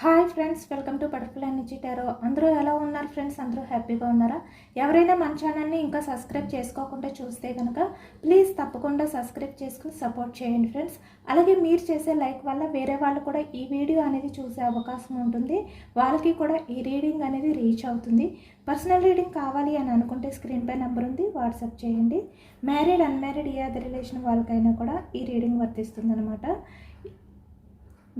Hi friends, welcome to butterfly energy tarot. అందరూ ఎలా ఉన్నారు ఫ్రెండ్స్? అందరూ హ్యాపీగా ఉన్నారా? ఎవరైనా మన ఛానల్ని ఇంకా సబ్స్క్రైబ్ చేసుకోకుండా చూస్తే కనుక ప్లీజ్ తప్పకుండా సబ్స్క్రైబ్ చేసుకుని సపోర్ట్ చేయండి ఫ్రెండ్స్. అలాగే మీరు చేసే లైక్ వల్ల వేరే వాళ్ళు కూడా ఈ వీడియో అనేది చూసే అవకాశం ఉంటుంది. వాళ్ళకి కూడా ఈ రీడింగ్ అనేది రీచ్ అవుతుంది. పర్సనల్ రీడింగ్ కావాలి అని అనుకుంటే స్క్రీన్ పై నెంబర్ ఉంది, వాట్సాప్ చేయండి. మ్యారీడ్ అన్మ్యారీడ్ ఏ అదర్ రిలేషన్ వాళ్ళకైనా కూడా ఈ రీడింగ్ వర్తిస్తుంది అనమాట.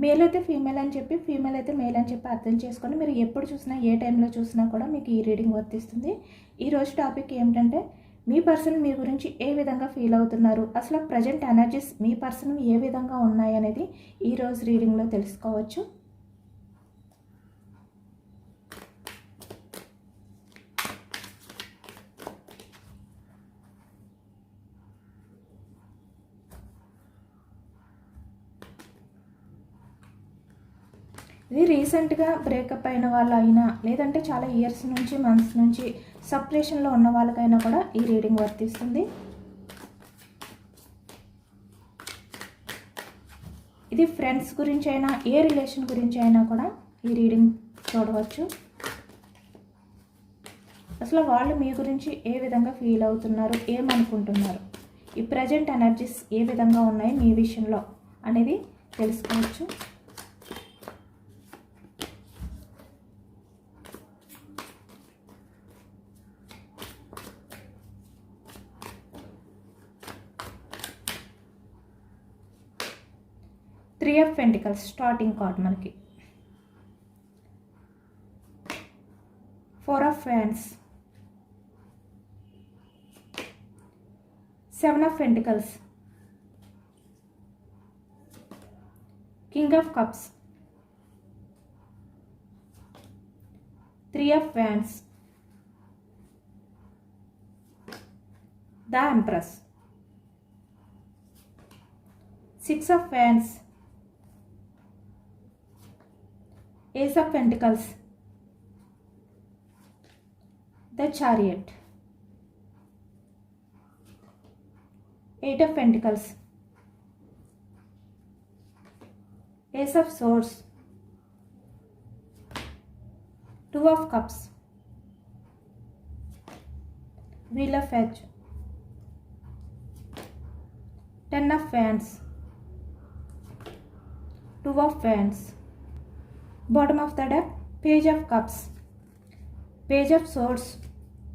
మేల్ అయితే ఫీమేల్ అని చెప్పి, ఫీమేల్ అయితే మేల్ అని చెప్పి అర్థం చేసుకొని మీరు ఎప్పుడు చూసినా ఏ టైంలో చూసినా కూడా మీకు ఈ రీడింగ్ వర్తిస్తుంది. ఈరోజు టాపిక్ ఏమిటంటే మీ పర్సన్ మీ గురించి ఏ విధంగా ఫీల్ అవుతున్నారు, అసలు ప్రజెంట్ ఎనర్జీస్ మీ పర్సన్ ఏ విధంగా ఉన్నాయి అనేది ఈరోజు రీడింగ్లో తెలుసుకోవచ్చు. ఇది రీసెంట్గా బ్రేకప్ అయిన వాళ్ళు అయినా, లేదంటే చాలా ఇయర్స్ నుంచి మంత్స్ నుంచి సపరేషన్లో ఉన్న వాళ్ళకైనా కూడా ఈ రీడింగ్ వర్తిస్తుంది. ఇది ఫ్రెండ్స్ గురించి అయినా, ఏ రిలేషన్ గురించి అయినా కూడా ఈ రీడింగ్ చూడవచ్చు. అసలు వాళ్ళు మీ గురించి ఏ విధంగా ఫీల్ అవుతున్నారు, ఏమనుకుంటున్నారు, ఈ ప్రజెంట్ ఎనర్జీస్ ఏ విధంగా ఉన్నాయి మీ విషయంలో అనేది తెలుసుకోవచ్చు. Three of pentacles starting card మనకి. ఫోర్ ఆఫ్ ఫ్యాన్స్, seven of pentacles, king of cups, three of ఫ్యాన్స్, ద ఎంప్రెస్, సిక్స్ ఆఫ్ ఫ్యాన్స్, Ace of Pentacles, the Chariot, Eight of Pentacles, Ace of Swords, Two of Cups, Wheel of Edge, Ten of Wands, Two of Wands. Bottom of the deck, Page of Cups, Page of Swords,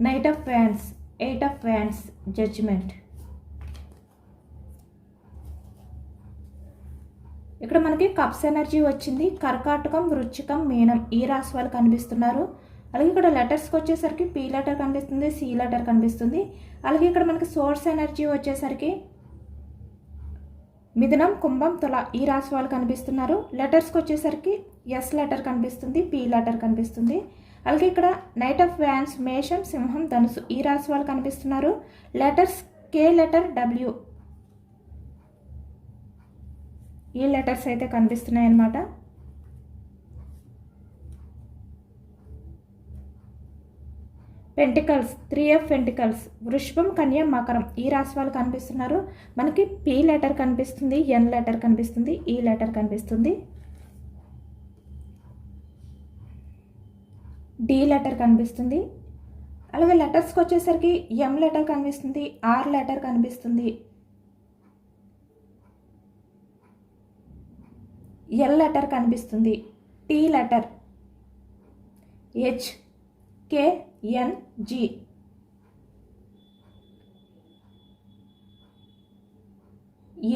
Knight of Wands, Eight of Wands, Judgment. ఇక్కడ మనకి cups energy వచ్చింది. కర్కాటకం, వృశ్చికం, మీనం ఈ రాశి వాళ్ళు కనిపిస్తున్నారు. అలాగే ఇక్కడ లెటర్స్కి వచ్చేసరికి పి లెటర్ కనిపిస్తుంది, సి లెటర్ కనిపిస్తుంది. అలాగే ఇక్కడ మనకి సోర్స్ ఎనర్జీ వచ్చేసరికి మిథునం, కుంభం, తుల ఈ రాశి వాళ్ళు కనిపిస్తున్నారు. లెటర్స్కి వచ్చేసరికి ఎస్ లెటర్ కనిపిస్తుంది, పి లెటర్ కనిపిస్తుంది. అలాగే ఇక్కడ నైట్ ఆఫ్ వ్యాన్స్, మేషం, సింహం, ధనుసు ఈ రాశి వాళ్ళు కనిపిస్తున్నారు. లెటర్స్ కే లెటర్, డబ్ల్యూ ఈ లెటర్స్ అయితే కనిపిస్తున్నాయి అన్నమాట. పెంటికల్స్, త్రీ ఆఫ్ పెంటికల్స్, వృషభం, కన్య, మకరం ఈ రాశి వాళ్ళు కనిపిస్తున్నారు. మనకి పి లెటర్ కనిపిస్తుంది, ఎన్ లెటర్ కనిపిస్తుంది, ఈ లెటర్ కనిపిస్తుంది, డి లెటర్ కనిపిస్తుంది. అలాగే లెటర్స్కి వచ్చేసరికి ఎం లెటర్ కనిపిస్తుంది, ఆర్ లెటర్ కనిపిస్తుంది, ఎల్ లెటర్ కనిపిస్తుంది, టీ లెటర్, హెచ్, కే, ఎన్, జి,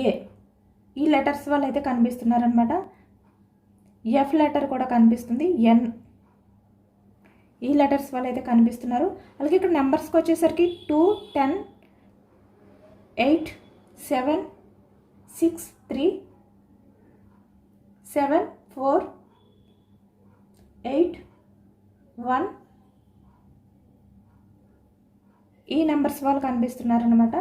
ఏ ఈ లెటర్స్ వాళ్ళు అయితే కనిపిస్తున్నారనమాట. ఎఫ్ లెటర్ కూడా కనిపిస్తుంది, ఎన్ ఈ లెటర్స్ వాళ్ళు అయితే కనిపిస్తున్నారు. అలాగే ఇక్కడ నెంబర్స్కి వచ్చేసరికి 2, 10, 8, 7, 6, 3, 7, 4, 8, 1 ఈ నెంబర్స్ వాళ్ళు కనిపిస్తున్నారనమాట.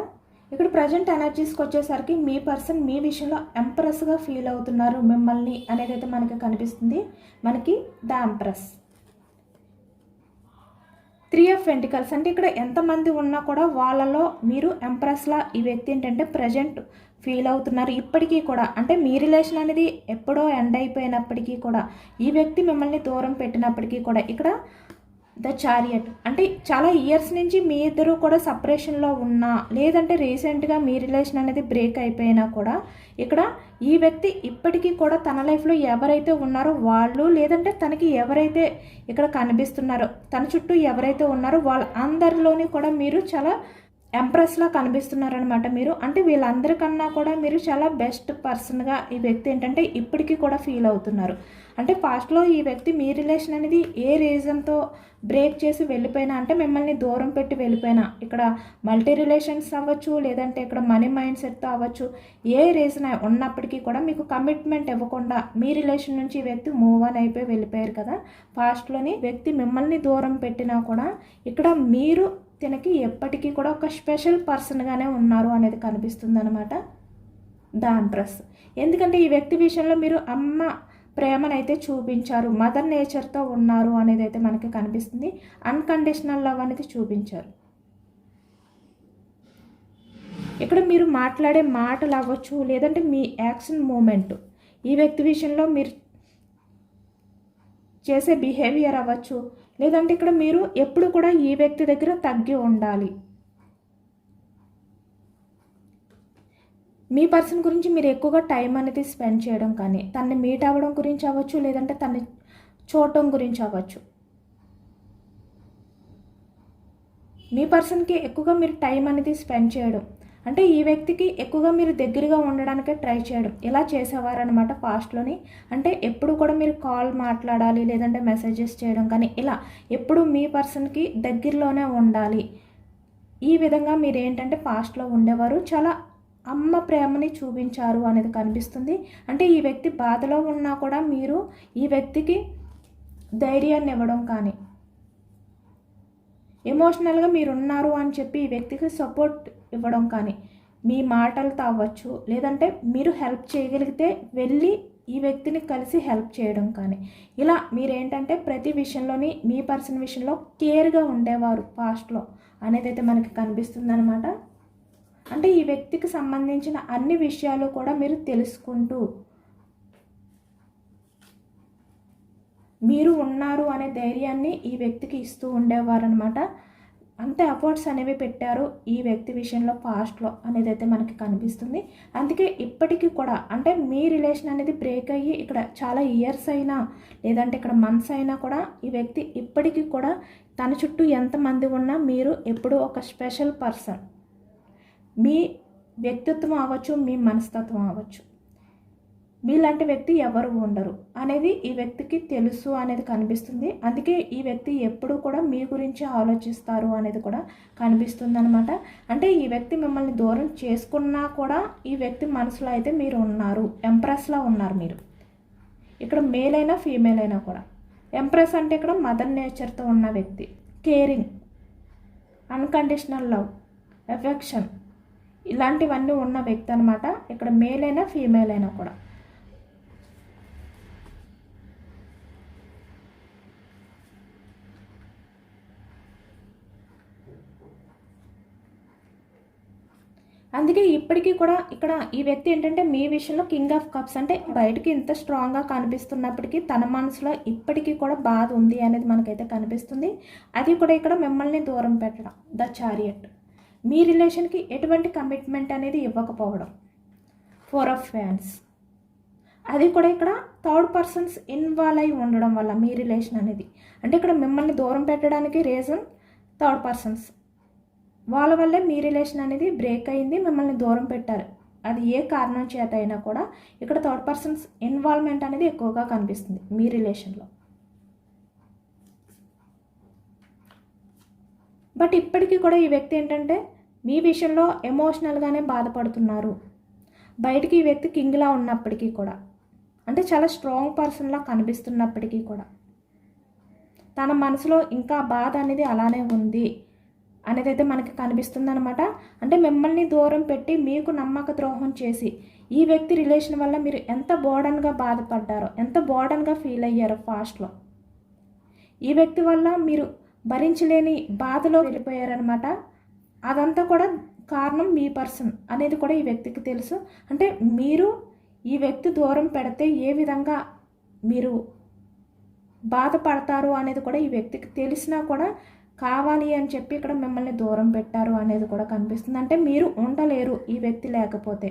ఇక్కడ ప్రజెంట్ ఎనర్జీస్కి వచ్చేసరికి మీ పర్సన్ మీ విషయంలో ఎంప్రెస్గా ఫీల్ అవుతున్నారు మిమ్మల్ని అనేది అయితే మనకి కనిపిస్తుంది. మనకి the empress. Three of pentacles అంటే ఇక్కడ ఎంతమంది ఉన్నా కూడా వాళ్ళలో మీరు ఎంప్రెస్లా ఈ వ్యక్తి ఏంటంటే ప్రజెంట్ ఫీల్ అవుతున్నారు ఇప్పటికీ కూడా. అంటే మీ రిలేషన్ అనేది ఎప్పుడో ఎండ్ అయిపోయినప్పటికీ కూడా, ఈ వ్యక్తి మిమ్మల్ని దూరం పెట్టినప్పటికీ కూడా ఇక్కడ ద చారియట్ అంటే చాలా ఇయర్స్ నుంచి మీ ఇద్దరు కూడా సపరేషన్లో ఉన్నా, లేదంటే రీసెంట్గా మీ రిలేషన్ అనేది బ్రేక్ అయిపోయినా కూడా ఇక్కడ ఈ వ్యక్తి ఇప్పటికీ కూడా తన లైఫ్లో ఎవరైతే ఉన్నారో వాళ్ళు, లేదంటే తనకి ఎవరైతే ఇక్కడ కనిపిస్తున్నారో, తన చుట్టూ ఎవరైతే ఉన్నారో వాళ్ళ అందరిలోని కూడా మీరు చాలా ఎంప్రెస్లా కనిపిస్తున్నారనమాట మీరు. అంటే వీళ్ళందరికన్నా కూడా మీరు చాలా బెస్ట్ పర్సన్గా ఈ వ్యక్తి ఏంటంటే ఇప్పటికీ కూడా ఫీల్ అవుతున్నారు. అంటే పాస్ట్లో ఈ వ్యక్తి మీ రిలేషన్ అనేది ఏ రీజన్తో బ్రేక్ చేసి వెళ్ళిపోయినా, అంటే మిమ్మల్ని దూరం పెట్టి వెళ్ళిపోయినా, ఇక్కడ మల్టీ రిలేషన్స్ అవ్వచ్చు, లేదంటే ఇక్కడ మనీ మైండ్ సెట్తో అవ్వచ్చు, ఏ రీజన్ ఉన్నప్పటికీ కూడా మీకు కమిట్మెంట్ ఇవ్వకుండా మీ రిలేషన్ నుంచి ఈ వ్యక్తి మూవ్ ఆన్ అయిపోయి వెళ్ళిపోయారు కదా. పాస్ట్లోని వ్యక్తి మిమ్మల్ని దూరం పెట్టినా కూడా ఇక్కడ మీరు తనకి ఎప్పటికీ కూడా ఒక స్పెషల్ పర్సన్గానే ఉన్నారు అనేది కనిపిస్తుంది అనమాట ద ఎంప్రెస్. ఎందుకంటే ఈ వ్యక్తి విషయంలో మీరు అమ్మ ప్రేమనైతే చూపించారు, మదర్ నేచర్తో ఉన్నారు అనేది అయితే మనకి కనిపిస్తుంది. అన్కండిషనల్ లవ్ అనేది చూపించారు. ఇక్కడ మీరు మాట్లాడే మాటలు అవ్వచ్చు, లేదంటే మీ యాక్షన్ మూమెంట్, ఈ వ్యక్తి విషయంలో మీరు చేసే బిహేవియర్ అవ్వచ్చు, లేదంటే ఇక్కడ మీరు ఎప్పుడు కూడా ఈ వ్యక్తి దగ్గర తగ్గి ఉండాలి. మీ పర్సన్ గురించి మీరు ఎక్కువగా టైం అనేది స్పెండ్ చేయడం కానీ, తనని మీట్ అవ్వడం గురించి అవ్వచ్చు, లేదంటే తనని చూడటం గురించి అవ్వచ్చు. మీ పర్సన్కి ఎక్కువగా మీరు టైం అనేది స్పెండ్ చేయడం, అంటే ఈ వ్యక్తికి ఎక్కువగా మీరు దగ్గరగా ఉండడానికే ట్రై చేయడం, ఇలా చేసేవారనమాట పాస్ట్లోని. అంటే ఎప్పుడు కూడా మీరు కాల్ మాట్లాడాలి, లేదంటే మెసేజెస్ చేయడం కానీ, ఇలా ఎప్పుడు మీ పర్సన్కి దగ్గరలోనే ఉండాలి. ఈ విధంగా మీరు ఏంటంటే పాస్ట్లో ఉండేవారు. చాలా అమ్మ ప్రేమని చూపించారు అనేది కనిపిస్తుంది. అంటే ఈ వ్యక్తి బాధలో ఉన్నా కూడా మీరు ఈ వ్యక్తికి ధైర్యాన్ని ఇవ్వడం కానీ, ఎమోషనల్గా మీరున్నారు అని చెప్పి ఈ వ్యక్తికి సపోర్ట్ ఇవ్వడం కానీ, మీ మాటలతో అవ్వచ్చు, లేదంటే మీరు హెల్ప్ చేయగలిగితే వెళ్ళి ఈ వ్యక్తిని కలిసి హెల్ప్ చేయడం కానీ, ఇలా మీరేంటంటే ప్రతి విషయంలోని మీ పర్సన్ విషయంలో కేర్గా ఉండేవారు పాస్ట్లో అనేది అయితే మనకి కనిపిస్తుంది అనమాట. అంటే ఈ వ్యక్తికి సంబంధించిన అన్ని విషయాలు కూడా మీరు తెలుసుకుంటూ మీరు ఉన్నారు అనే ధైర్యాన్ని ఈ వ్యక్తికి ఇస్తూ ఉండేవారనమాట. అంతే ఎఫర్ట్స్ అనేవి పెట్టారు ఈ వ్యక్తి విషయంలో పాస్ట్లో అనేది అయితే మనకి కనిపిస్తుంది. అందుకే ఇప్పటికీ కూడా అంటే మీ రిలేషన్ అనేది బ్రేక్ అయ్యి ఇక్కడ చాలా ఇయర్స్ అయినా, లేదంటే ఇక్కడ మంత్స్ అయినా కూడా ఈ వ్యక్తి ఇప్పటికీ కూడా తన చుట్టూ ఎంతమంది ఉన్నా మీరు ఎప్పుడూ ఒక స్పెషల్ పర్సన్. మీ వ్యక్తిత్వం అవ్వచ్చు, మీ మనస్తత్వం అవ్వచ్చు, మీలాంటి వ్యక్తి ఎవరు ఉండరు అనేది ఈ వ్యక్తికి తెలుసు అనేది కనిపిస్తుంది. అందుకే ఈ వ్యక్తి ఎప్పుడు కూడా మీ గురించి ఆలోచిస్తారు అనేది కూడా కనిపిస్తుంది అనమాట. అంటే ఈ వ్యక్తి మిమ్మల్ని దూరం చేసుకున్నా కూడా ఈ వ్యక్తి మనసులో అయితే మీరు ఉన్నారు, ఎంప్రెస్లా ఉన్నారు మీరు. ఇక్కడ మేల్ అయినా ఫీమేల్ అయినా కూడా ఎంప్రెస్ అంటే ఇక్కడ మదర్ నేచర్తో ఉన్న వ్యక్తి, కేరింగ్, అన్కండిషనల్ లవ్, ఎఫెక్షన్, ఇలాంటివన్నీ ఉన్న వ్యక్తి అనమాట. ఇక్కడ మేల్ అయినా ఫీమేల్ అయినా కూడా. అందుకే ఇప్పటికీ కూడా ఇక్కడ ఈ వ్యక్తి ఏంటంటే మీ విషయంలో కింగ్ ఆఫ్ కప్స్, అంటే బయటికి ఇంత స్ట్రాంగ్గా కనిపిస్తున్నప్పటికీ తన మనసులో ఇప్పటికీ కూడా బాధ ఉంది అనేది మనకైతే కనిపిస్తుంది. అది కూడా ఇక్కడ మిమ్మల్ని దూరం పెట్టడం, ద చారియట్. మీ రిలేషన్కి ఎటువంటి కమిట్మెంట్ అనేది ఇవ్వకపోవడం, 4 ఆఫ్ ఫ్యాన్స్. అది కూడా ఇక్కడ థర్డ్ పర్సన్స్ ఇన్వాల్వ్ అయి ఉండడం వల్ల మీ రిలేషన్ అనేది, అంటే ఇక్కడ మిమ్మల్ని దూరం పెట్టడానికి రీజన్ థర్డ్ పర్సన్స్. వాళ్ళ వల్లే మీ రిలేషన్ అనేది బ్రేక్ అయింది, మిమ్మల్ని దూరం పెట్టారు. అది ఏ కారణం చేత అయినా కూడా ఇక్కడ థర్డ్ పర్సన్స్ ఇన్వాల్వ్మెంట్ అనేది ఎక్కువగా కనిపిస్తుంది మీ రిలేషన్లో. బట్ ఇప్పటికీ కూడా ఈ వ్యక్తి ఏంటంటే మీ విషయంలో ఎమోషనల్గానే బాధపడుతున్నారు. బయటికి ఈ వ్యక్తి కింగ్లా ఉన్నప్పటికీ కూడా, అంటే చాలా స్ట్రాంగ్ పర్సన్లా కనిపిస్తున్నప్పటికీ కూడా తన మనసులో ఇంకా బాధ అనేది అలానే ఉంది అనేది అయితే మనకి కనిపిస్తుంది అనమాట. అంటే మిమ్మల్ని దూరం పెట్టి మీకు నమ్మక ద్రోహం చేసి ఈ వ్యక్తి రిలేషన్ వల్ల మీరు ఎంత బోర్డన్గా బాధపడ్డారో, ఎంత బోర్డన్గా ఫీల్ అయ్యారో పాస్ట్లో, ఈ వ్యక్తి వల్ల మీరు భరించలేని బాధలో వెళ్ళిపోయారనమాట. అదంతా కూడా కారణం మీ పర్సన్ అనేది కూడా ఈ వ్యక్తికి తెలుసు. అంటే మీరు ఈ వ్యక్తి దూరం పెడితే ఏ విధంగా మీరు బాధపడతారు అనేది కూడా ఈ వ్యక్తికి తెలిసినా కూడా కావాలి అని చెప్పి ఇక్కడ మిమ్మల్ని దూరం పెట్టారు అనేది కూడా కనిపిస్తుంది. అంటే మీరు ఉండలేరు ఈ వ్యక్తి లేకపోతే.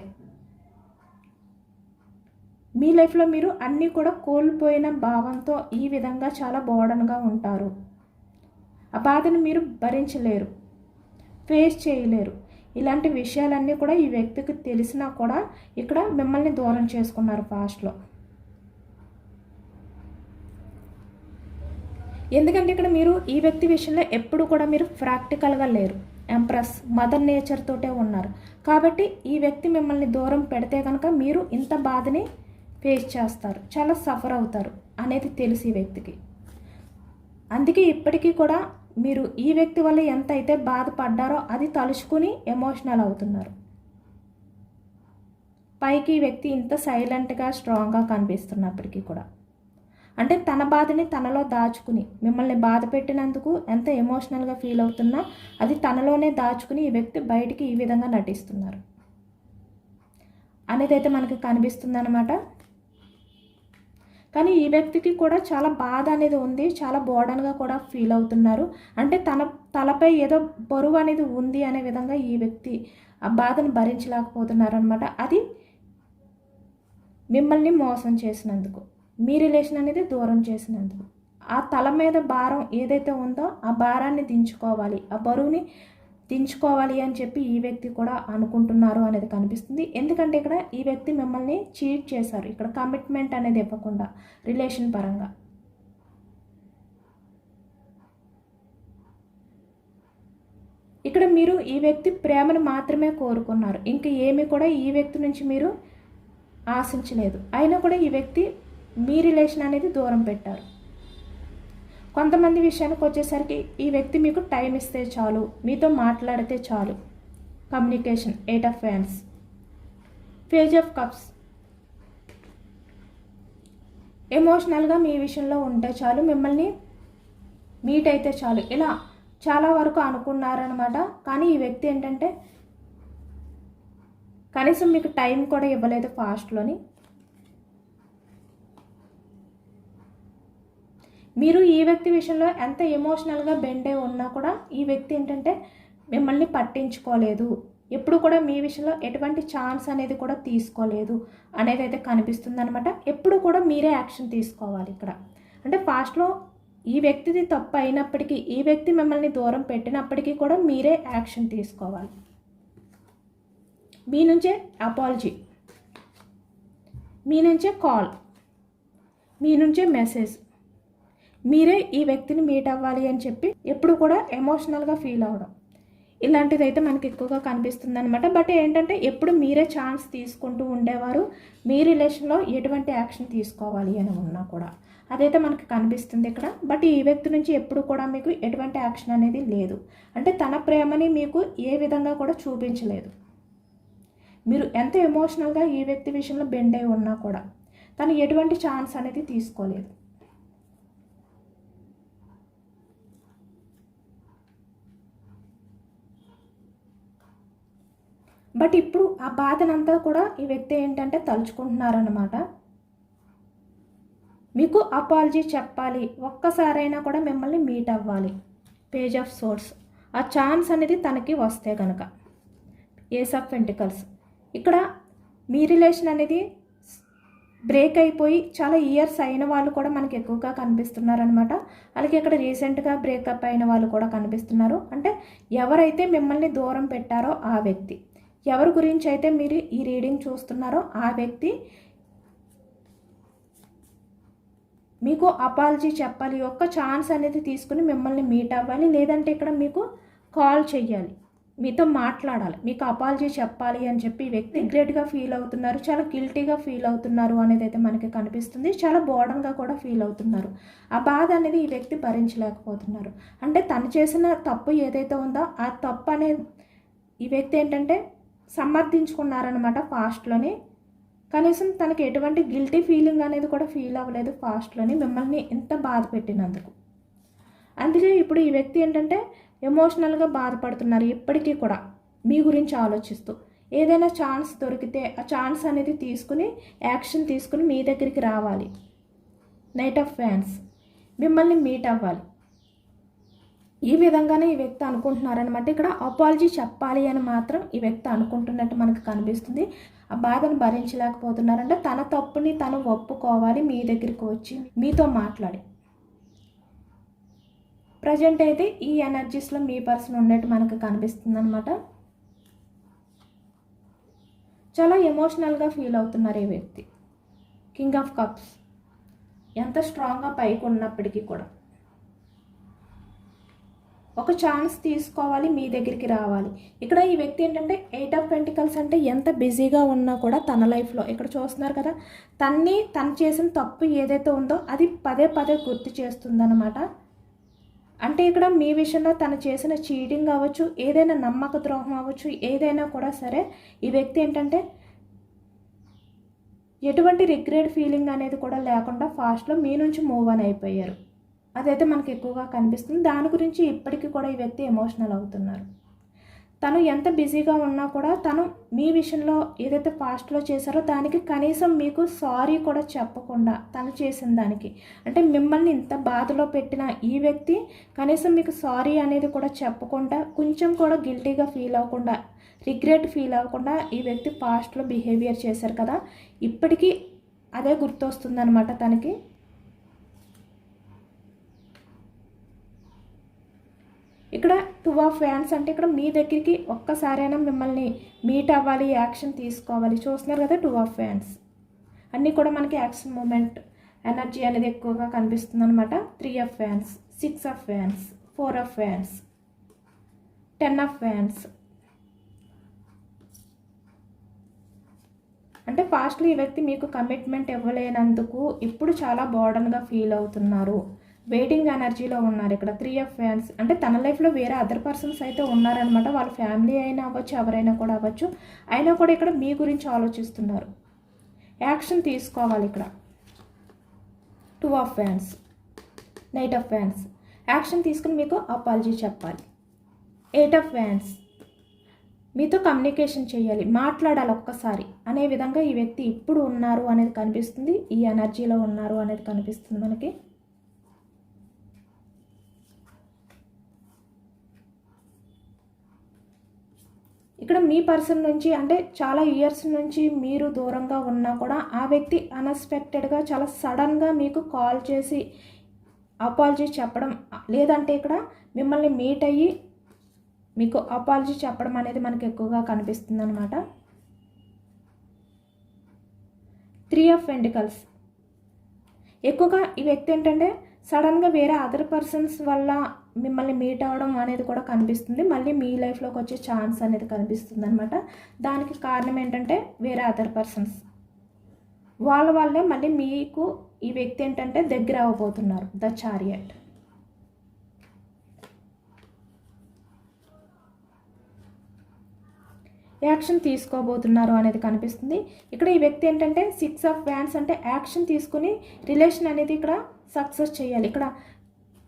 మీ లైఫ్లో మీరు అన్నీ కూడా కోల్పోయిన భావంతో ఈ విధంగా చాలా బోర్డన్గా ఉంటారు. ఆ బాధను మీరు భరించలేరు, ఫేస్ చేయలేరు. ఇలాంటి విషయాలన్నీ కూడా ఈ వ్యక్తికి తెలిసినా కూడా ఇక్కడ మిమ్మల్ని దూరం చేసుకున్నారు పాస్ట్లో. ఎందుకంటే ఇక్కడ మీరు ఈ వ్యక్తి విషయంలో ఎప్పుడు కూడా మీరు ప్రాక్టికల్గా లేరు. ఎంప్రెస్ మదర్ నేచర్ తోటే ఉన్నారు. కాబట్టి ఈ వ్యక్తి మిమ్మల్ని దూరం పెడితే కనుక మీరు ఇంత బాధని ఫేస్ చేస్తారు, చాలా సఫర్ అవుతారు అనేది తెలిసి ఈ వ్యక్తికి. అందుకే ఇప్పటికీ కూడా మీరు ఈ వ్యక్తి వల్ల ఎంత అయితే బాధపడ్డారో అది తలుచుకుని ఎమోషనల్ అవుతున్నారు. పైకి ఈ వ్యక్తి ఇంత సైలెంట్గా స్ట్రాంగ్గా కనిపిస్తున్నప్పటికీ కూడా అంటే తన బాధని తనలో దాచుకుని మిమ్మల్ని బాధ పెట్టినందుకు ఎంత ఎమోషనల్గా ఫీల్ అవుతున్నా అది తనలోనే దాచుకుని ఈ వ్యక్తి బయటికి ఈ విధంగా నటిస్తున్నారు అనేది అయితే మనకి కనిపిస్తుంది అన్నమాట. కానీ ఈ వ్యక్తికి కూడా చాలా బాధ అనేది ఉంది, చాలా బోర్డన్గా కూడా ఫీల్ అవుతున్నారు. అంటే తన తలపై ఏదో బరువు అనేది ఉంది అనే విధంగా ఈ వ్యక్తి ఆ బాధను భరించలేకపోతున్నారు అనమాట. అది మిమ్మల్ని మోసం చేసినందుకు, మీ రిలేషన్ అనేది దూరం చేసినందుకు. ఆ తల మీద భారం ఏదైతే ఉందో ఆ భారాన్ని దించుకోవాలి, ఆ బరువుని దించుకోవాలి అని చెప్పి ఈ వ్యక్తి కూడా అనుకుంటున్నారు అనేది కనిపిస్తుంది. ఎందుకంటే ఇక్కడ ఈ వ్యక్తి మిమ్మల్ని చీట్ చేశారు, ఇక్కడ కమిట్మెంట్ అనేది ఇవ్వకుండా రిలేషన్ పరంగా. ఇక్కడ మీరు ఈ వ్యక్తి ప్రేమను మాత్రమే కోరుకున్నారు, ఇంక ఏమి కూడా ఈ వ్యక్తి నుంచి మీరు ఆశించలేదు. అయినా కూడా ఈ వ్యక్తి మీ రిలేషన్ అనేది దూరం పెట్టారు. కొంతమంది విషయానికి వచ్చేసరికి ఈ వ్యక్తి మీకు టైం ఇస్తే చాలు, మీతో మాట్లాడితే చాలు. Communication, 8 of wands, page of cups. ఎమోషనల్గా మీ విషయంలో ఉంటే చాలు, మిమ్మల్ని మీట్ అయితే చాలు, ఇలా చాలా వరకు అనుకున్నారనమాట. కానీ ఈ వ్యక్తి ఏంటంటే కనీసం మీకు టైం కూడా ఇవ్వలేదు ఫాస్ట్లోని. మీరు ఈ వ్యక్తి విషయంలో ఎంత ఎమోషనల్గా బెండ్ అయి ఉన్నా కూడా ఈ వ్యక్తి ఏంటంటే మిమ్మల్ని పట్టించుకోలేదు, ఎప్పుడు కూడా మీ విషయంలో ఎటువంటి ఛాన్స్ అనేది కూడా తీసుకోలేదు అనేది అయితే కనిపిస్తుంది అనమాట. ఎప్పుడు కూడా మీరే యాక్షన్ తీసుకోవాలి ఇక్కడ. అంటే పాస్ట్లో ఈ వ్యక్తిది తప్పు అయినప్పటికీ, ఈ వ్యక్తి మిమ్మల్ని దూరం పెట్టినప్పటికీ కూడా మీరే యాక్షన్ తీసుకోవాలి. మీ నుంచే అపాలజీ, మీ నుంచే కాల్, మీ నుంచే మెసేజ్, మీరే ఈ వ్యక్తిని మీట్ అవ్వాలి అని చెప్పి ఎప్పుడు కూడా ఎమోషనల్గా ఫీల్ అవ్వడం, ఇలాంటిది అయితే మనకి ఎక్కువగా కనిపిస్తుంది అనమాట. బట్ ఏంటంటే ఎప్పుడు మీరే ఛాన్స్ తీసుకుంటూ ఉండేవారు, మీ రిలేషన్లో ఎటువంటి యాక్షన్ తీసుకోవాలి అని ఉన్నా కూడా అదైతే మనకి కనిపిస్తుంది ఇక్కడ. బట్ ఈ వ్యక్తి నుంచి ఎప్పుడు కూడా మీకు ఎటువంటి యాక్షన్ అనేది లేదు. అంటే తన ప్రేమని మీకు ఏ విధంగా కూడా చూపించలేదు. మీరు ఎంత ఎమోషనల్గా ఈ వ్యక్తి విషయంలో బెండ్ అయి ఉన్నా కూడా తను ఎటువంటి ఛాన్స్ అనేది తీసుకోలేదు. బట్ ఇప్పుడు ఆ బాధనంతా కూడా ఈ వ్యక్తి ఏంటంటే తలుచుకుంటున్నారన్నమాట. మీకు అపాలజీ చెప్పాలి, ఒక్కసారైనా కూడా మిమ్మల్ని మీట్ అవ్వాలి. పేజ్ ఆఫ్ సోర్స్, ఆ ఛాన్స్ అనేది తనకి వస్తే కనుక. ఏస్ ఆఫ్ పెంటికల్స్, ఇక్కడ మీ రిలేషన్ అనేది బ్రేక్ అయిపోయి చాలా ఇయర్స్ అయిన వాళ్ళు కూడా మనకి ఎక్కువగా కనిపిస్తున్నారనమాట. అలాగే ఇక్కడ రీసెంట్గా బ్రేకప్ అయిన వాళ్ళు కూడా కనిపిస్తున్నారు. అంటే ఎవరైతే మిమ్మల్ని దూరం పెట్టారో ఆ వ్యక్తి, ఎవరి గురించి అయితే మీరు ఈ రీడింగ్ చూస్తున్నారో ఆ వ్యక్తి మీకు అపాలజీ చెప్పాలి, ఒక్క ఛాన్స్ అనేది తీసుకుని మిమ్మల్ని మీట్ అవ్వాలి. లేదంటే ఇక్కడ మీకు కాల్ చేయాలి, మీతో మాట్లాడాలి, మీకు అపాలజీ చెప్పాలి అని చెప్పి ఈ వ్యక్తి రిగ్రెట్గా ఫీల్ అవుతున్నారు, చాలా గిల్టీగా ఫీల్ అవుతున్నారు అనేది అయితే మనకి కనిపిస్తుంది. చాలా బోర్డన్గా కూడా ఫీల్ అవుతున్నారు. ఆ బాధ అనేది ఈ వ్యక్తి భరించలేకపోతున్నారు. అంటే తను చేసిన తప్పు ఏదైతే ఉందో ఆ తప్పు అనేది ఈ వ్యక్తి ఏంటంటే సమర్థించుకున్నారనమాట పాస్ట్లోని. కనీసం తనకి ఎటువంటి గిల్టీ ఫీలింగ్ అనేది కూడా ఫీల్ అవ్వలేదు పాస్ట్లోని మిమ్మల్ని ఎంత బాధ పెట్టినందుకు. అందుకే ఇప్పుడు ఈ వ్యక్తి ఏంటంటే ఎమోషనల్గా బాధపడుతున్నారు ఇప్పటికీ కూడా. మీ గురించి ఆలోచిస్తూ ఏదైనా ఛాన్స్ దొరికితే ఆ ఛాన్స్ అనేది తీసుకుని యాక్షన్ తీసుకుని మీ దగ్గరికి రావాలి. నైట్ ఆఫ్ ఫ్యాన్స్ మిమ్మల్ని మీట్ అవ్వాలి. ఈ విధంగానే ఈ వ్యక్తి అనుకుంటున్నారనమాట. ఇక్కడ అపాలజీ చెప్పాలి అని మాత్రం ఈ వ్యక్తి అనుకుంటున్నట్టు మనకు కనిపిస్తుంది. ఆ బాధను భరించలేకపోతున్నారంటే తన తప్పుని తను ఒప్పుకోవాలి, మీ దగ్గరికి వచ్చి మీతో మాట్లాడి. ప్రజెంట్ అయితే ఈ ఎనర్జీస్లో మీ పర్సన్ ఉన్నట్టు మనకు కనిపిస్తుంది అనమాట. చాలా ఎమోషనల్గా ఫీల్ అవుతున్నారు ఈ వ్యక్తి. కింగ్ ఆఫ్ కప్స్ ఎంత స్ట్రాంగ్గా పైకి ఉన్నప్పటికీ కూడా ఒక ఛాన్స్ తీసుకోవాలి, మీ దగ్గరికి రావాలి. ఇక్కడ ఈ వ్యక్తి ఏంటంటే 8 ఆఫ్ పెంటికల్స్ అంటే ఎంత బిజీగా ఉన్నా కూడా తన లైఫ్లో ఇక్కడ చూస్తున్నారు కదా, తను చేసిన తప్పు ఏదైతే ఉందో అది పదే పదే గుర్తు చేస్తుందన్నమాట. అంటే ఇక్కడ మీ విషయంలో తను చేసిన చీటింగ్ అవ్వచ్చు, ఏదైనా నమ్మక ద్రోహం అవ్వచ్చు, ఏదైనా కూడా సరే ఈ వ్యక్తి ఏంటంటే ఎటువంటి రిగ్రెట్ ఫీలింగ్ అనేది కూడా లేకుండా ఫాస్ట్లో మీ నుంచి మూవ్ ఆన్ అయిపోయారు. అదైతే మనకు ఎక్కువగా కనిపిస్తుంది. దాని గురించి ఇప్పటికీ కూడా ఈ వ్యక్తి ఎమోషనల్ అవుతున్నారు. తను ఎంత బిజీగా ఉన్నా కూడా తను మీ విషయంలో ఏదైతే పాస్ట్లో చేశారో దానికి కనీసం మీకు సారీ కూడా చెప్పకుండా తను చేసిన దానికి, అంటే మిమ్మల్ని ఇంత బాధలో పెట్టిన ఈ వ్యక్తి కనీసం మీకు సారీ అనేది కూడా చెప్పకుండా, కొంచెం కూడా గిల్టీగా ఫీల్ అవ్వకుండా, రిగ్రెట్ ఫీల్ అవ్వకుండా ఈ వ్యక్తి పాస్ట్లో బిహేవియర్ చేశారు కదా, ఇప్పటికీ అదే గుర్తొస్తుందన్నమాట తనకి. ఇక్కడ 2 ఆఫ్ వ్యాండ్స్ అంటే ఇక్కడ మీ దగ్గరికి ఒక్కసారైనా మిమ్మల్ని మీట్ అవ్వాలి, యాక్షన్ తీసుకోవాలి. చూస్తున్నారు కదా 2 ఆఫ్ వ్యాండ్స్ అన్నీ కూడా మనకి యాక్షన్ మూమెంట్ ఎనర్జీ అనేది ఎక్కువగా కనిపిస్తుంది అనమాట. 3 of wands, 6 of wands, 4 of wands, 10 of wands. అంటే ఫాస్ట్లీ ఈ వ్యక్తి మీకు కమిట్మెంట్ ఇవ్వలేనందుకు ఇప్పుడు చాలా బర్డన్గా ఫీల్ అవుతున్నారు. వెయిటింగ్ ఎనర్జీలో ఉన్నారు. ఇక్కడ 3 ఆఫ్ వ్యాండ్స్ అంటే తన లైఫ్లో వేరే అదర్ పర్సన్స్ అయితే ఉన్నారనమాట. వాళ్ళ ఫ్యామిలీ అయినా అవ్వచ్చు, ఎవరైనా కూడా అవ్వచ్చు. అయినా కూడా ఇక్కడ మీ గురించి ఆలోచిస్తున్నారు. యాక్షన్ తీసుకోవాలి. ఇక్కడ 2 of wands, knight of wands action తీసుకుని మీకు అపాలజీ చెప్పాలి. 8 ఆఫ్ వ్యాండ్స్ మీతో కమ్యూనికేషన్ చేయాలి, మాట్లాడాలి ఒక్కసారి అనే విధంగా ఈ వ్యక్తి ఇప్పుడు ఉన్నారు అనేది కనిపిస్తుంది. ఈ ఎనర్జీలో ఉన్నారు అనేది కనిపిస్తుంది మనకి. ఇక్కడ మీ పర్సన్ నుంచి అంటే చాలా ఇయర్స్ నుంచి మీరు దూరంగా ఉన్నా కూడా ఆ వ్యక్తి అన్ఎక్స్పెక్టెడ్గా చాలా సడన్గా మీకు కాల్ చేసి అపాలజీ చెప్పడం, లేదంటే ఇక్కడ మిమ్మల్ని మీట్ అయ్యి మీకు అపాలజీ చెప్పడం అనేది మనకు ఎక్కువగా కనిపిస్తుంది అనమాట. 3 ఆఫ్ పెంటికల్స్ ఎక్కువగా ఈ వ్యక్తి ఏంటంటే సడన్గా వేరే అదర్ పర్సన్స్ వల్ల మిమ్మల్ని మీట్ అవ్వడం అనేది కూడా కనిపిస్తుంది. మళ్ళీ మీ లైఫ్లోకి వచ్చే ఛాన్స్ అనేది కనిపిస్తుంది అనమాట. దానికి కారణం ఏంటంటే వేరే అదర్ పర్సన్స్ వాళ్ళ వల్లే మళ్ళీ మీకు ఈ వ్యక్తి ఏంటంటే దగ్గర అవ్వబోతున్నారు. ద చారియట్ యాక్షన్ తీసుకోబోతున్నారు అనేది కనిపిస్తుంది. ఇక్కడ ఈ వ్యక్తి ఏంటంటే 6 ఆఫ్ వ్యాండ్స్ అంటే యాక్షన్ తీసుకుని రిలేషన్ అనేది ఇక్కడ సక్సెస్ చేయాలి. ఇక్కడ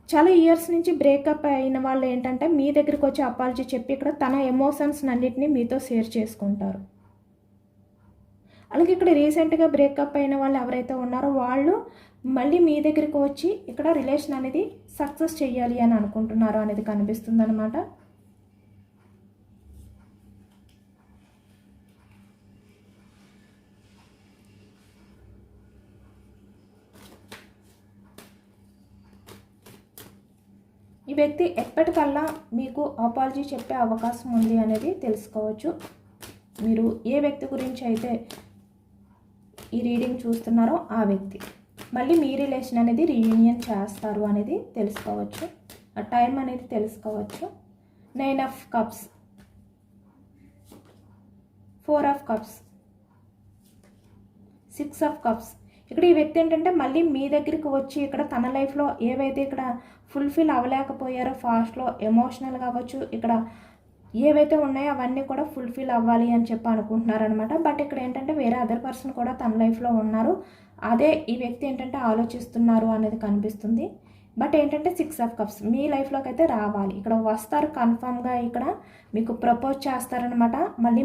చాలా ఇయర్స్ నుంచి బ్రేకప్ అయిన వాళ్ళు ఏంటంటే మీ దగ్గరికి వచ్చి అపాలజీ చెప్పి ఇక్కడ తన ఎమోషన్స్ అన్నిటినీ మీతో షేర్ చేసుకుంటారు. అలాగే ఇక్కడ రీసెంట్గా బ్రేకప్ అయిన వాళ్ళు ఎవరైతే ఉన్నారో వాళ్ళు మళ్ళీ మీ దగ్గరికి వచ్చి ఇక్కడ రిలేషన్ అనేది సక్సెస్ చేయాలి అని అనుకుంటున్నారు అనేది కనిపిస్తుంది అనమాట. ఈ వ్యక్తి ఎప్పటికల్లా మీకు అపాలజీ చెప్పే అవకాశం ఉంది అనేది తెలుసుకోవచ్చు. మీరు ఏ వ్యక్తి గురించి అయితే ఈ రీడింగ్ చూస్తున్నారో ఆ వ్యక్తి మళ్ళీ మీ రిలేషన్ అనేది రీయూనియన్ చేస్తారు అనేది తెలుసుకోవచ్చు. ఆ టైం అనేది తెలుసుకోవచ్చు. 9 of cups, 4 of cups, 6 of cups. ఇక్కడ ఈ వ్యక్తి ఏంటంటే మళ్ళీ మీ దగ్గరికి వచ్చి ఇక్కడ తన లైఫ్లో ఏవైతే ఇక్కడ ఫుల్ఫిల్ అవ్వలేకపోయారో ఫాస్ట్లో ఎమోషనల్ కావచ్చు, ఇక్కడ ఏవైతే ఉన్నాయో అవన్నీ కూడా ఫుల్ఫిల్ అవ్వాలి అని చెప్పి అనుకుంటున్నారనమాట. బట్ ఇక్కడ ఏంటంటే వేరే అదర్ పర్సన్ కూడా తన లైఫ్లో ఉన్నారు. అదే ఈ వ్యక్తి ఏంటంటే ఆలోచిస్తున్నారు అనేది కనిపిస్తుంది. బట్ ఏంటంటే 6 ఆఫ్ కప్స్ మీ లైఫ్లోకి అయితే రావాలి, ఇక్కడ వస్తారు కన్ఫామ్గా, ఇక్కడ మీకు ప్రపోజ్ చేస్తారనమాట. మళ్ళీ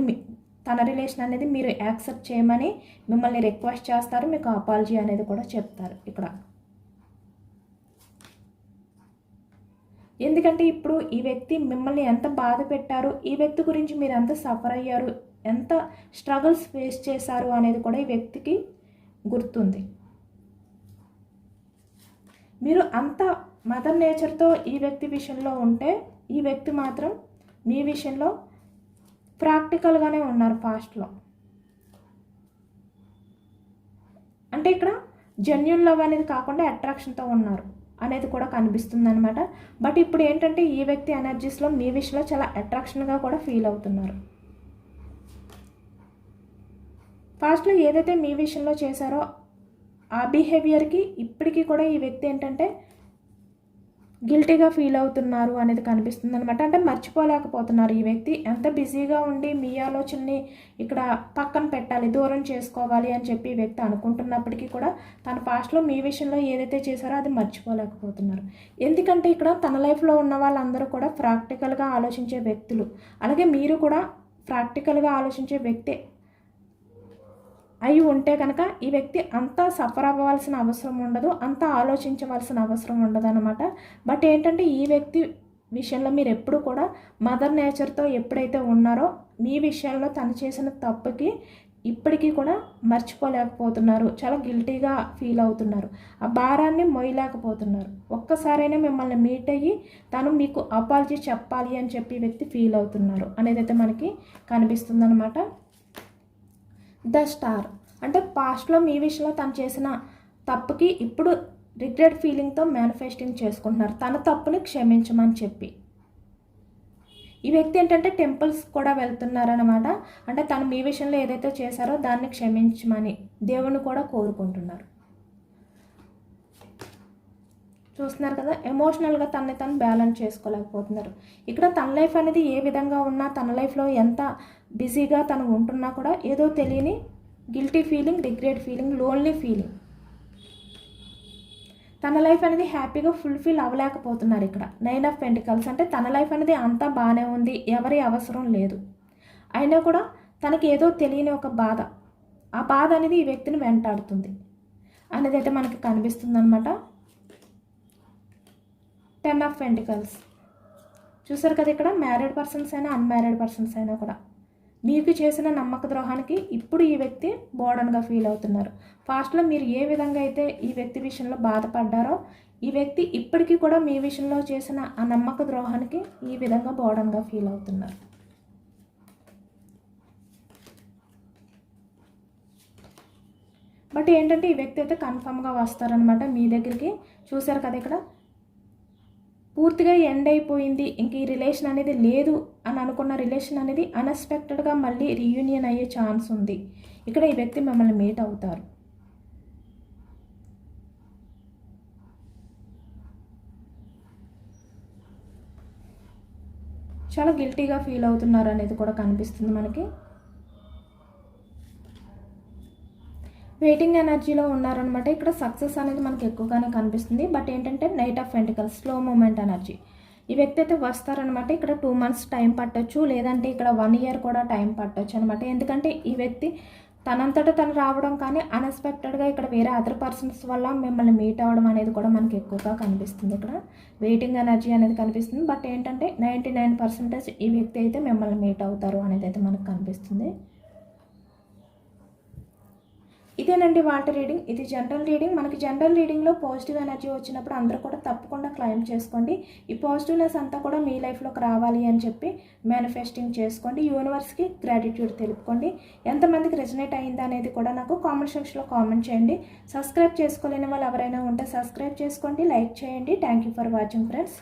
తన రిలేషన్ అనేది మీరు యాక్సెప్ట్ చేయమని మిమ్మల్ని రిక్వెస్ట్ చేస్తారు, మీకు అపాలజీ అనేది కూడా చెప్తారు ఇక్కడ. ఎందుకంటే ఇప్పుడు ఈ వ్యక్తి మిమ్మల్ని ఎంత బాధ పెట్టారు, ఈ వ్యక్తి గురించి మీరు ఎంత సఫర్ అయ్యారు, ఎంత స్ట్రగుల్స్ ఫేస్ చేశారు అనేది కూడా ఈ వ్యక్తికి గుర్తుంది. మీరు అంత మదర్ నేచర్తో ఈ వ్యక్తి విషయంలో ఉంటే, ఈ వ్యక్తి మాత్రం మీ విషయంలో ప్రాక్టికల్గానే ఉన్నారు పాస్ట్లో. అంటే ఇక్కడ జెన్యూన్ లవ్ అనేది కాకుండా అట్రాక్షన్తో ఉన్నారు అనేది కూడా కనిపిస్తుంది అనమాట. బట్ ఇప్పుడు ఏంటంటే ఈ వ్యక్తి ఎనర్జీస్లో మీ విషయంలో చాలా అట్రాక్షన్గా కూడా ఫీల్ అవుతున్నారు. పాస్ట్లో ఏదైతే మీ విషయంలో చేశారో ఆ బిహేవియర్కి ఇప్పటికీ కూడా ఈ వ్యక్తి ఏంటంటే గిల్టీగా ఫీల్ అవుతున్నారు అనేది కనిపిస్తుంది అనమాట. అంటే మర్చిపోలేకపోతున్నారు. ఈ వ్యక్తి ఎంత బిజీగా ఉండి మీ ఆలోచనని ఇక్కడ పక్కన పెట్టాలి, దూరం చేసుకోవాలి అని చెప్పి ఈ వ్యక్తి అనుకుంటున్నప్పటికీ కూడా తన పాస్ట్లో మీ విషయంలో ఏదైతే చేశారో అది మర్చిపోలేకపోతున్నారు. ఎందుకంటే ఇక్కడ తన లైఫ్లో ఉన్న వాళ్ళందరూ కూడా ప్రాక్టికల్గా ఆలోచించే వ్యక్తులు, అలాగే మీరు కూడా ప్రాక్టికల్గా ఆలోచించే వ్యక్తి అయి ఉంటే కనుక ఈ వ్యక్తి అంతా సఫర్ అవ్వాల్సిన అవసరం ఉండదు, అంతా ఆలోచించవలసిన అవసరం ఉండదు అనమాట. బట్ ఏంటంటే ఈ వ్యక్తి విషయంలో మీరు ఎప్పుడు కూడా మదర్ నేచర్తో ఎప్పుడైతే ఉన్నారో మీ విషయంలో తను చేసిన తప్పుకి ఇప్పటికీ కూడా మర్చిపోలేకపోతున్నారు, చాలా గిల్టీగా ఫీల్ అవుతున్నారు, ఆ భారాన్ని మోయలేకపోతున్నారు. ఒక్కసారైనా మిమ్మల్ని మీట్ అయ్యి తను మీకు అపాలజీ చెప్పాలి అని చెప్పి వ్యక్తి ఫీల్ అవుతున్నారు అనేది అయితే మనకి కనిపిస్తుంది అనమాట. ద స్టార్ అంటే పాస్ట్లో మీ విషయంలో తను చేసిన తప్పుకి ఇప్పుడు రిగ్రెట్ ఫీలింగ్తో మేనిఫెస్టింగ్ చేసుకుంటున్నారు, తన తప్పుని క్షమించమని చెప్పి. ఈ వ్యక్తి ఏంటంటే టెంపుల్స్ కూడా వెళ్తున్నారనమాట. అంటే తను మీ విషయంలో ఏదైతే చేశారో దాన్ని క్షమించమని దేవుని కూడా కోరుకుంటున్నారు. చూస్తున్నారు కదా, ఎమోషనల్గా తనని తను బ్యాలెన్స్ చేసుకోలేకపోతున్నారు. ఇక్కడ తన లైఫ్ అనేది ఏ విధంగా ఉన్నా, తన లైఫ్లో ఎంత బిజీగా తను ఉంటున్నా కూడా ఏదో తెలియని guilty feeling, regret feeling, lonely feeling, తన లైఫ్ అనేది హ్యాపీగా ఫుల్ఫిల్ అవ్వలేకపోతున్నారు. ఇక్కడ 9 ఆఫ్ పెంటికల్స్ అంటే తన లైఫ్ అనేది అంతా బాగానే ఉంది, ఎవరి అవసరం లేదు, అయినా కూడా తనకి ఏదో తెలియని ఒక బాధ, ఆ బాధ అనేది ఈ వ్యక్తిని వెంటాడుతుంది అనేది అయితే మనకి కనిపిస్తుంది అనమాట. 10 ఆఫ్ పెంటికల్స్ చూసారు కదా, ఇక్కడ మ్యారీడ్ పర్సన్స్ అయినా అన్మ్యారీడ్ పర్సన్స్ అయినా కూడా మీకు చేసిన నమ్మక ద్రోహానికి ఇప్పుడు ఈ వ్యక్తి బోర్డన్గా ఫీల్ అవుతున్నారు. పాస్ట్లో మీరు ఏ విధంగా అయితే ఈ వ్యక్తి విషయంలో బాధపడ్డారో ఈ వ్యక్తి ఇప్పటికీ కూడా మీ విషయంలో చేసిన ఆ నమ్మక ద్రోహానికి ఈ విధంగా బోర్డన్గా ఫీల్ అవుతున్నారు. బట్ ఏంటంటే ఈ వ్యక్తి అయితే కన్ఫామ్గా వస్తారనమాట మీ దగ్గరికి. చూసారు కదా, ఇక్కడ పూర్తిగా ఎండ్ అయిపోయింది, ఇంక ఈ రిలేషన్ అనేది లేదు అని అనుకున్న రిలేషన్ అనేది అన్ఎక్స్పెక్టెడ్గా మళ్ళీ రీయూనియన్ అయ్యే ఛాన్స్ ఉంది. ఇక్కడ ఈ వ్యక్తి మిమ్మల్ని మీట్ అవుతారు. చాలా గిల్టీగా ఫీల్ అవుతున్నారు అనేది కూడా కనిపిస్తుంది మనకి. వెయిటింగ్ ఎనర్జీలో ఉన్నారనమాట. ఇక్కడ సక్సెస్ అనేది మనకి ఎక్కువగానే కనిపిస్తుంది. బట్ ఏంటంటే knight of pentacles, slow movement energy. ఈ వ్యక్తి అయితే వస్తారనమాట. ఇక్కడ 2 months టైం పట్టొచ్చు, లేదంటే ఇక్కడ 1 year కూడా టైం పట్టొచ్చు అనమాట. ఎందుకంటే ఈ వ్యక్తి తనంతట తను రావడం కానీ అన్ఎక్స్పెక్టెడ్గా ఇక్కడ వేరే అదర్ పర్సన్స్ వల్ల మిమ్మల్ని మీట్ అవ్వడం అనేది కూడా మనకి ఎక్కువగా కనిపిస్తుంది. ఇక్కడ వెయిటింగ్ ఎనర్జీ అనేది కనిపిస్తుంది. బట్ ఏంటంటే 99% ఈ వ్యక్తి అయితే మిమ్మల్ని మీట్ అవుతారు అనేది అయితే మనకు కనిపిస్తుంది. ఇదేనండి వాటర్ రీడింగ్. ఇది జనరల్ రీడింగ్. మనకి జనరల్ రీడింగ్లో పాజిటివ్ ఎనర్జీ వచ్చినప్పుడు అందరూ కూడా తప్పకుండా క్లైమ్ చేసుకోండి. ఈ పాజిటివ్నెస్ అంతా కూడా మీ లైఫ్లోకి రావాలి అని చెప్పి మేనిఫెస్టింగ్ చేసుకోండి. యూనివర్స్కి గ్రాటిట్యూడ్ తెలుపుకోండి. ఎంతమందికి రెజనేట్ అయింది అనేది కూడా నాకు కామెంట్ సెక్షన్లో కామెంట్ చేయండి. సబ్స్క్రైబ్ చేసుకోలేని వాళ్ళు ఎవరైనా ఉంటే సబ్స్క్రైబ్ చేసుకోండి, లైక్ చేయండి. Thank you for watching friends.